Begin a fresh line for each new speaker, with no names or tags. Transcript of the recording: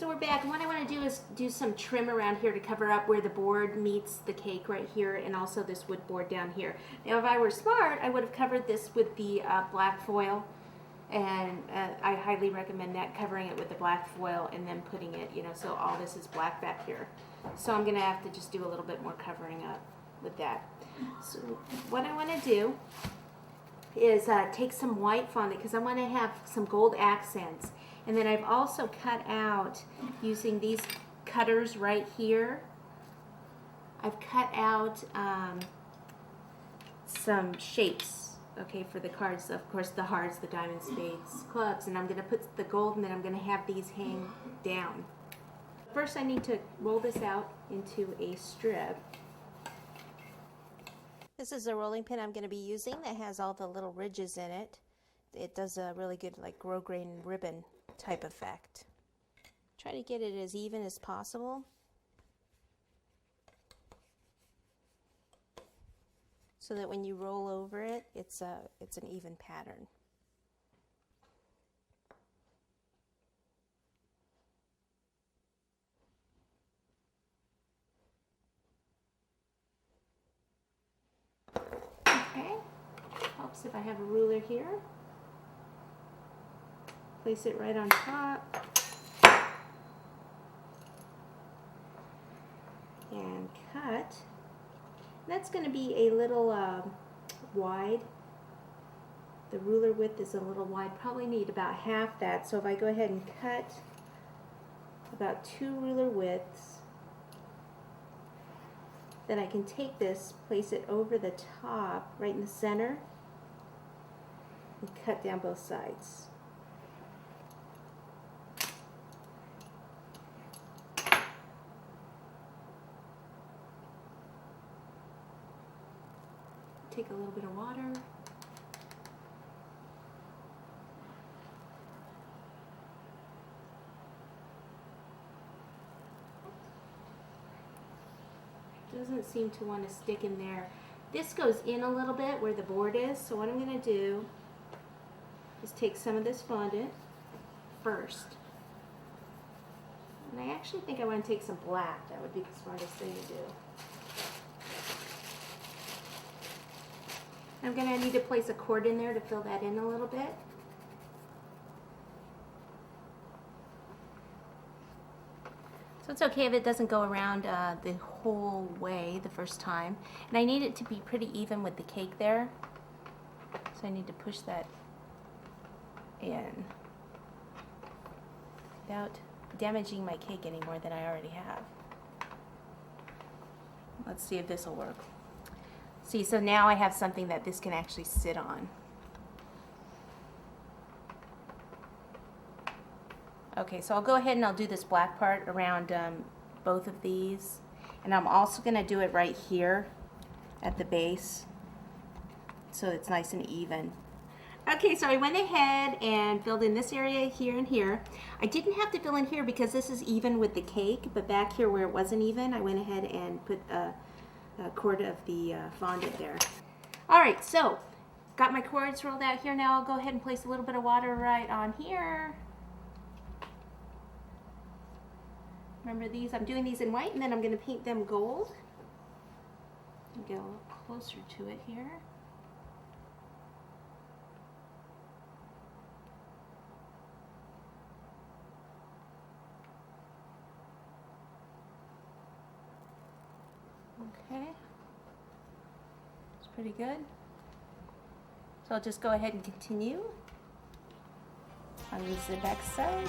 So we're back, and what I want to do is do some trim around here to cover up where the board meets the cake right here, and also this wood board down here. Now, if I were smart, I would have covered this with the black foil, and I highly recommend that, covering it with the black foil and then putting it, you know, so all this is black back here. So I'm going to have to just do a little bit more covering up with that. So what I want to do is take some white fondant, because I want to have some gold accents. And then I've also cut out, using these cutters right here, I've cut out some shapes, okay, for the cards. Of course, the hearts, the diamonds, spades, clubs, and I'm going to put the gold, and then I'm going to have these hang down. First, I need to roll this out into a strip. This is a rolling pin I'm going to be using that has all the little ridges in it. It does a really good, like, grosgrain ribbon type effect. Try to get it as even as possible. So that when you roll over it, it's an even pattern. Okay, helps if I have a ruler here. Place it right on top. And cut. That's going to be a little wide. The ruler width is a little wide. Probably need about half that. So if I go ahead and cut about 2 ruler widths, then I can take this, place it over the top, right in the center, and cut down both sides. Take a little bit of water. Doesn't seem to want to stick in there. This goes in a little bit where the board is, so what I'm going to do is take some of this fondant first. And I actually think I want to take some black. That would be the smartest thing to do. I'm going to need to place a cord in there to fill that in a little bit. So it's okay if it doesn't go around the whole way the first time. And I need it to be pretty even with the cake there. So I need to push that in without damaging my cake any more than I already have. Let's see if this will work. See, so now I have something that this can actually sit on. Okay, so I'll go ahead and I'll do this black part around both of these. And I'm also going to do it right here at the base so it's nice and even. Okay, so I went ahead and filled in this area here and here. I didn't have to fill in here because this is even with the cake, but back here where it wasn't even, I went ahead and put a cord of the fondant there. Alright, so got my cords rolled out here. Now I'll go ahead and place a little bit of water right on here. Remember these, I'm doing these in white, and then I'm going to paint them gold. And get a little closer to it here. Okay, it's pretty good. So I'll just go ahead and continue on the back side.